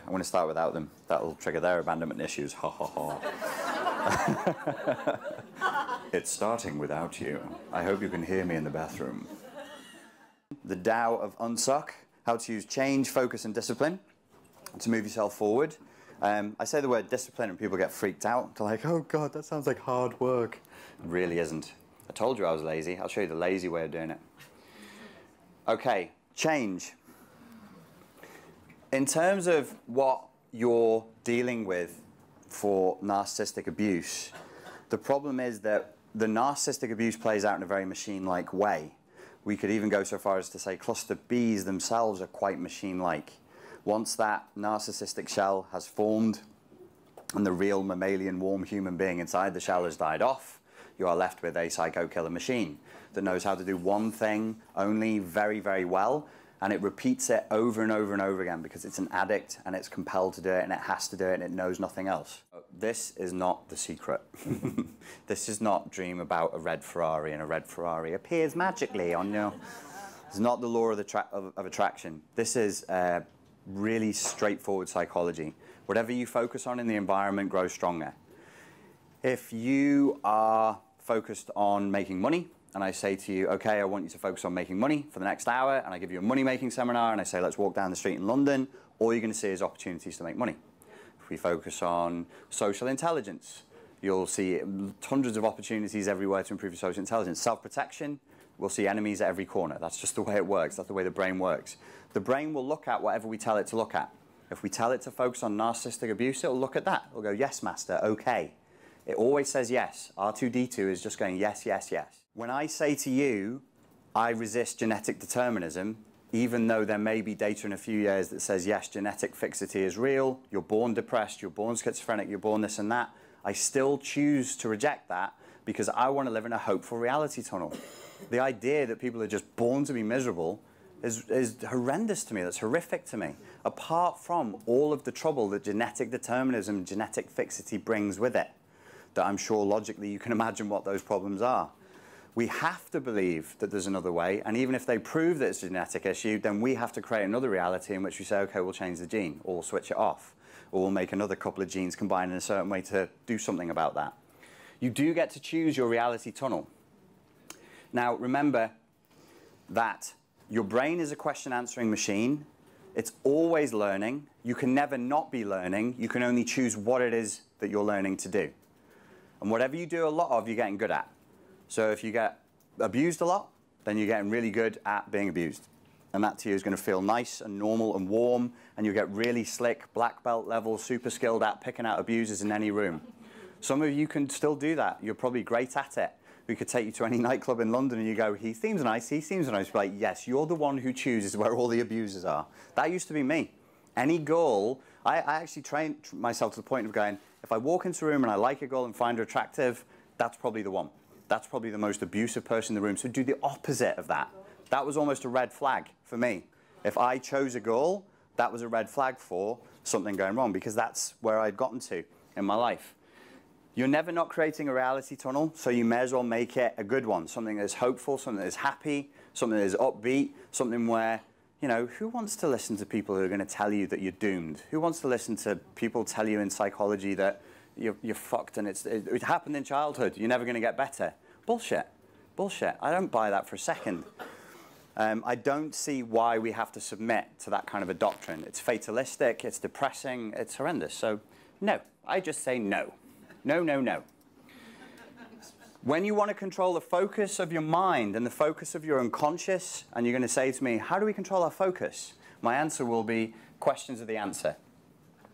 I want to start without them. That'll trigger their abandonment issues. Ha ha ha. It's starting without you. I hope you can hear me in the bathroom. The Tao of Unsuck, how to use change, focus, and discipline to move yourself forward. I say the word discipline and people get freaked out. They're like, oh God, that sounds like hard work. It really isn't. I told you I was lazy. I'll show you the lazy way of doing it. Okay, change. In terms of what you're dealing with for narcissistic abuse, the problem is that the narcissistic abuse plays out in a very machine-like way. We could even go so far as to say cluster Bs themselves are quite machine-like. Once that narcissistic shell has formed and the real mammalian warm human being inside the shell has died off, you are left with a psycho-killer machine that knows how to do one thing only very, very well, and it repeats it over and over and over again because it's an addict and it's compelled to do it and it has to do it and it knows nothing else. This is not the secret. This is not dream about a red Ferrari and a red Ferrari appears magically on your... It's not the law of attraction. This is really straightforward psychology. Whatever you focus on in the environment grows stronger. If you are focused on making money, and I say to you, okay, I want you to focus on making money for the next hour, and I give you a money-making seminar, and I say, let's walk down the street in London, all you're going to see is opportunities to make money. If we focus on social intelligence, you'll see hundreds of opportunities everywhere to improve your social intelligence. Self-protection, we'll see enemies at every corner. That's just the way it works. That's the way the brain works. The brain will look at whatever we tell it to look at. If we tell it to focus on narcissistic abuse, it'll look at that. It'll go, yes, master, okay. It always says yes. R2-D2 is just going yes, yes, yes. When I say to you, I resist genetic determinism, even though there may be data in a few years that says, yes, genetic fixity is real, you're born depressed, you're born schizophrenic, you're born this and that, I still choose to reject that because I want to live in a hopeful reality tunnel. The idea that people are just born to be miserable is horrendous to me. That's horrific to me. Apart from all of the trouble that genetic determinism, genetic fixity brings with it, that I'm sure logically you can imagine what those problems are. We have to believe that there's another way, and even if they prove that it's a genetic issue, then we have to create another reality in which we say, okay, we'll change the gene, or we'll switch it off, or we'll make another couple of genes combine in a certain way to do something about that. You do get to choose your reality tunnel. Now, remember that your brain is a question-answering machine. It's always learning. You can never not be learning. You can only choose what it is that you're learning to do. And whatever you do a lot of, you're getting good at. So if you get abused a lot, then you're getting really good at being abused. And that to you is going to feel nice and normal and warm, and you'll get really slick, black belt level, super skilled at picking out abusers in any room. Some of you can still do that. You're probably great at it. We could take you to any nightclub in London and you go, he seems nice, he seems nice. You're like, yes, you're the one who chooses where all the abusers are. That used to be me. Any girl, I actually trained myself to the point of going, if I walk into a room and I like a girl and find her attractive, that's probably the one. That's probably the most abusive person in the room. So do the opposite of that. That was almost a red flag for me. If I chose a girl, that was a red flag for something going wrong because that's where I'd gotten to in my life. You're never not creating a reality tunnel, so you may as well make it a good one. Something that is hopeful, something that is happy, something that is upbeat, something where, you know, who wants to listen to people who are going to tell you that you're doomed? Who wants to listen to people tell you in psychology that you're fucked and it happened in childhood, you're never going to get better? Bullshit. Bullshit. I don't buy that for a second. I don't see why we have to submit to that kind of a doctrine. It's fatalistic, it's depressing, it's horrendous. So, no. I just say no. No, no, no. When you want to control the focus of your mind and the focus of your unconscious, and you're going to say to me, how do we control our focus? My answer will be, questions are the answer.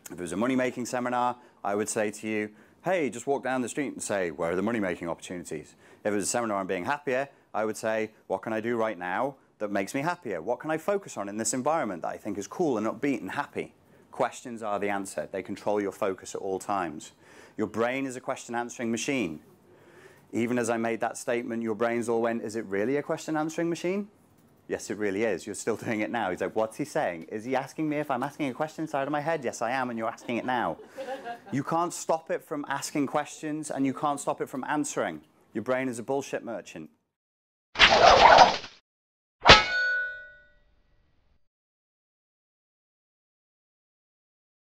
If it was a money-making seminar, I would say to you, hey, just walk down the street and say, where are the money-making opportunities? If it was a seminar on being happier, I would say, what can I do right now that makes me happier? What can I focus on in this environment that I think is cool and upbeat and happy? Questions are the answer. They control your focus at all times. Your brain is a question-answering machine. Even as I made that statement, your brains all went, is it really a question-answering machine? Yes, it really is. You're still doing it now. He's like, what's he saying? Is he asking me if I'm asking a question inside of my head? Yes, I am, and you're asking it now. You can't stop it from asking questions, and you can't stop it from answering. Your brain is a bullshit merchant.